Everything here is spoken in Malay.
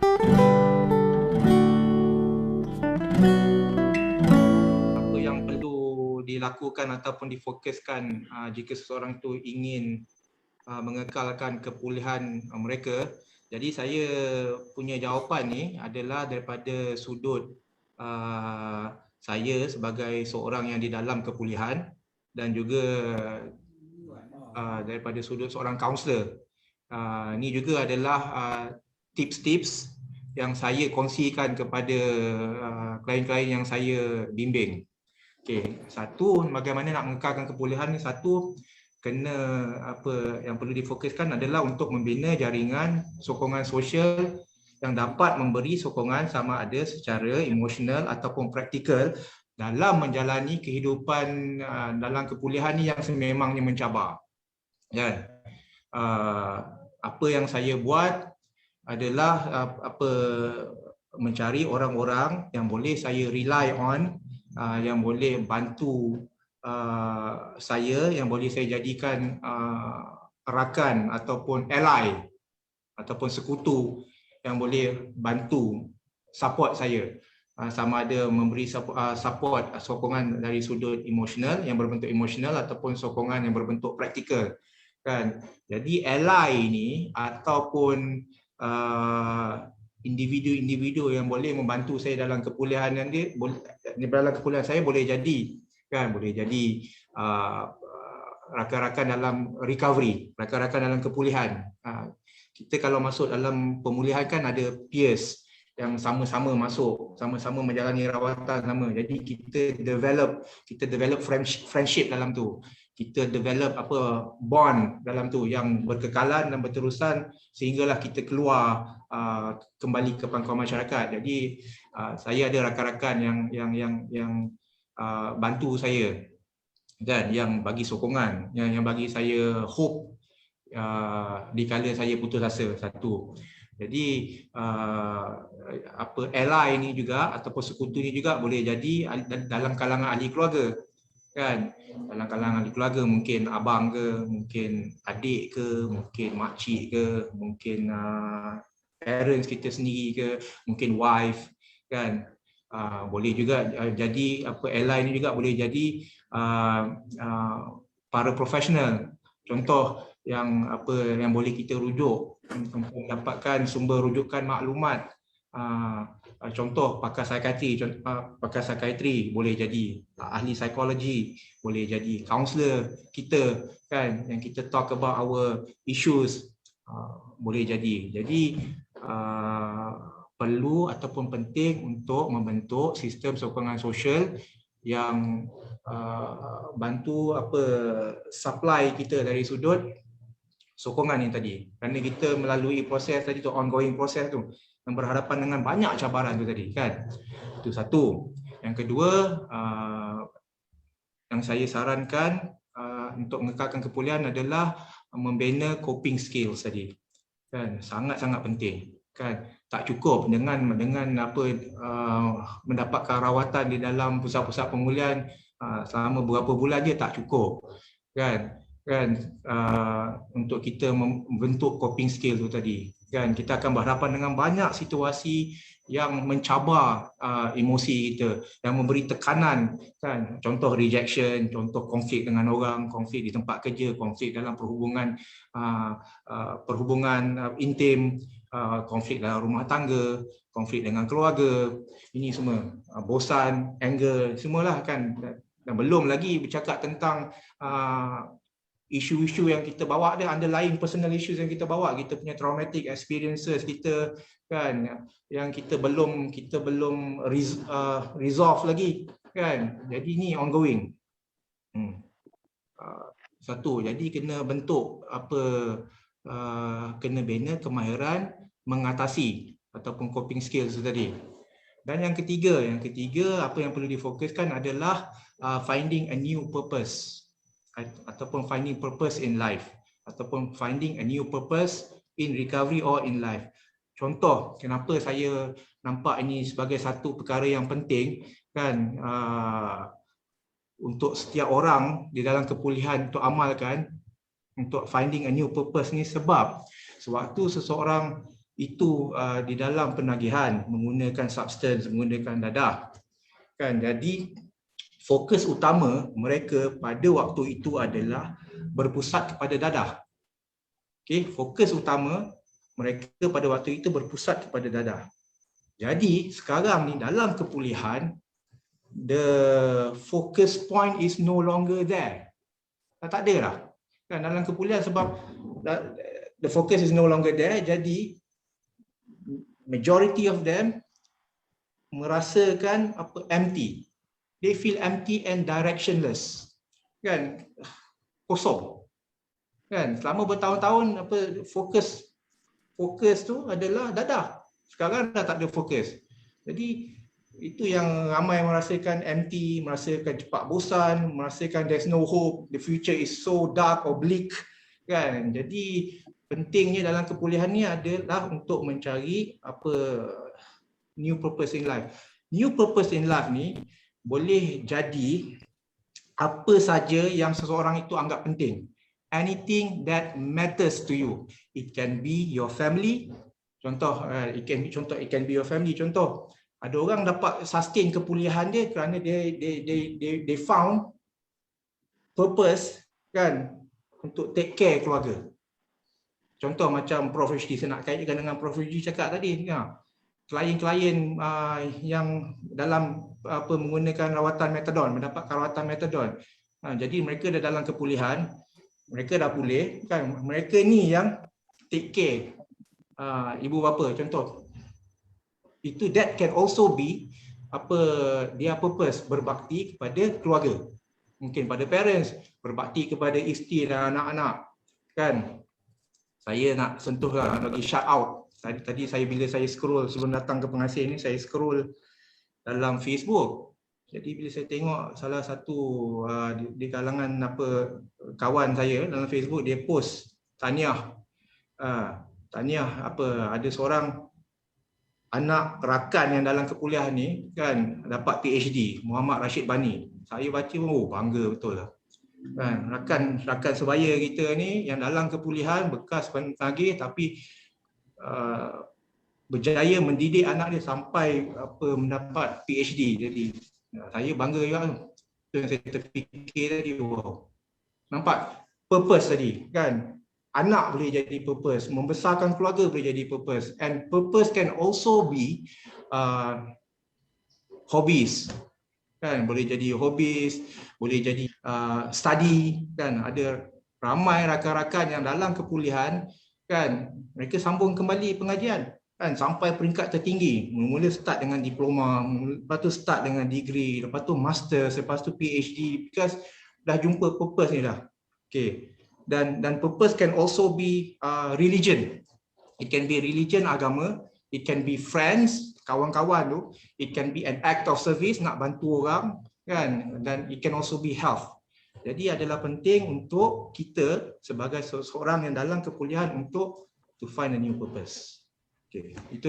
Apa yang perlu dilakukan ataupun difokuskan jika seseorang itu ingin mengekalkan kepulihan mereka. Jadi saya punya jawapan ni adalah daripada sudut saya sebagai seorang yang di dalam kepulihan dan juga daripada sudut seorang kaunselor. Ini juga adalah tips-tips yang saya kongsikan kepada klien-klien yang saya bimbing. Okey, satu, bagaimana nak mengekalkan kepulihan ni, satu, kena apa yang perlu difokuskan adalah untuk membina jaringan sokongan sosial yang dapat memberi sokongan sama ada secara emosional ataupun praktikal dalam menjalani kehidupan dalam kepulihan ni yang sememangnya mencabar. Dan apa yang saya buat adalah mencari orang-orang yang boleh saya rely on, yang boleh bantu saya, yang boleh saya jadikan rakan ataupun ally ataupun sekutu yang boleh bantu support saya, sama ada memberi support sokongan dari sudut emosional yang berbentuk emosional ataupun sokongan yang berbentuk praktikal kan. Jadi ally ini ataupun individu-individu yang boleh membantu saya dalam kepulihan dia, dalam kepulihan saya boleh jadi kan, boleh jadi rakan-rakan dalam recovery, rakan-rakan dalam kepulihan. Kita kalau masuk dalam pemulihan kan ada peers yang sama-sama masuk, sama-sama menjalani rawatan sama. Jadi kita develop friendship dalam tu. Kita develop bond dalam tu yang berkekalan dan berterusan sehinggalah kita keluar kembali ke pangkuan masyarakat. Jadi saya ada rakan-rakan yang bantu saya dan yang bagi sokongan, yang bagi saya hope di kala saya putus asa, satu. Jadi ally ni juga ataupun sekutu ni juga boleh jadi dalam kalangan ahli keluarga kan. Dalam kalangan ahli keluarga mungkin abang ke, mungkin adik ke, mungkin makcik ke, mungkin parents kita sendiri ke, mungkin wife kan. Boleh juga jadi ally ni juga boleh jadi para profesional. Contoh yang boleh kita rujuk untuk mendapatkan sumber rujukan maklumat. Contoh pakar psikiatri boleh jadi ahli psikologi, boleh jadi kaunselor kita kan, yang kita talk about our issues, boleh jadi. Jadi perlu ataupun penting untuk membentuk sistem sokongan sosial yang bantu supply kita dari sudut sokongan yang tadi. Kerana kita melalui proses tadi tu, ongoing proses tu, yang berhadapan dengan banyak cabaran tu tadi kan. Itu satu. Yang kedua, yang saya sarankan untuk mengekalkan kepulihan adalah membina coping skills tadi. Kan, sangat-sangat penting. Kan, tak cukup dengan mendapatkan rawatan di dalam pusat-pusat pemulihan selama beberapa bulan je tak cukup. Kan untuk kita membentuk coping skill tu tadi kan, kita akan berhadapan dengan banyak situasi yang mencabar emosi kita, yang memberi tekanan kan, contoh rejection, contoh konflik dengan orang, konflik di tempat kerja, konflik dalam perhubungan intim, konflik dalam rumah tangga, konflik dengan keluarga, ini semua bosan, anger, semualah kan. Dan belum lagi bercakap tentang isu-isu yang kita bawa, ada underlying personal issues yang kita bawa, kita punya traumatic experiences kita kan, yang kita belum resolve lagi kan. Jadi ni ongoing. Satu, jadi kena bentuk kena bina kemahiran mengatasi ataupun coping skills tadi. Dan yang ketiga apa yang perlu difokuskan adalah finding a new purpose, ataupun finding purpose in life, ataupun finding a new purpose in recovery or in life. Contoh, kenapa saya nampak ini sebagai satu perkara yang penting kan, untuk setiap orang di dalam kepulihan untuk amalkan, untuk finding a new purpose ni, sebab sewaktu seseorang itu di dalam penagihan menggunakan substance, menggunakan dadah. Kan, jadi fokus utama mereka pada waktu itu adalah berpusat kepada dadah. Okey, fokus utama mereka pada waktu itu berpusat kepada dadah. Jadi sekarang ni dalam kepulihan, the focus point is no longer there. Tak ada dah. Kan dalam kepulihan sebab the focus is no longer there, jadi majority of them merasakan empty. They feel empty and directionless. Kan? Kosong. Kan? Selama bertahun-tahun fokus tu adalah dadah. Sekarang dah tak ada fokus. Jadi itu yang ramai merasakan empty, merasakan cepat bosan, merasakan there's no hope, the future is so dark or bleak. Kan? Jadi pentingnya dalam kepulihan ni adalah untuk mencari new purpose in life. New purpose in life ni boleh jadi apa saja yang seseorang itu anggap penting. Anything that matters to you. It can be your family. Contoh, it can be your family. Contoh, ada orang dapat sustain kepulihan dia kerana they found purpose, kan, untuk take care keluarga. Contoh macam Prof. HD, saya nak kaitkan dengan Prof. HD cakap tadi. Klien-klien yang dalam menggunakan rawatan metadon, mendapat rawatan metadon. Jadi mereka dah dalam kepulihan, mereka dah pulih, kan? Mereka ni yang take care ibu bapa. Contoh, itu that can also be dia purpose, berbakti kepada keluarga. Mungkin pada parents, berbakti kepada isteri dan anak-anak. Kan? Saya nak sentuhlah, bagi shout out. Tadi bila saya scroll sebelum datang ke pengasih ni, saya scroll dalam Facebook. Jadi bila saya tengok salah satu di kalangan kawan saya dalam Facebook, dia post tahniah. Ada seorang anak rakan yang dalam kekuliahan ni, kan, dapat PhD, Muhammad Rashid Bani. Saya baca, bangga betul lah. Kan, rakan sebaya kita ni yang dalam kepulihan, bekas penagih tapi berjaya mendidik anak dia sampai mendapat PhD. Jadi saya bangga juga tu. Itu yang saya terfikir tadi. Wow. Nampak purpose tadi, kan? Anak boleh jadi purpose, membesarkan keluarga boleh jadi purpose, and purpose can also be hobbies. Kan, boleh jadi hobbies, boleh jadi study, kan? Ada ramai rakan-rakan yang dalam kepulihan, kan, mereka sambung kembali pengajian, kan, sampai peringkat tertinggi. Mula-mula start dengan diploma, lepas tu start dengan degree, lepas tu master, lepas tu PhD, because dah jumpa purpose ni dah. Okay. Dan purpose can also be religion. It can be religion, agama. It can be friends, kawan-kawan tu. It can be an act of service, nak bantu orang, kan. Dan it can also be health. Jadi adalah penting untuk kita sebagai seseorang yang dalam kepulihan untuk to find a new purpose. Okay. Itu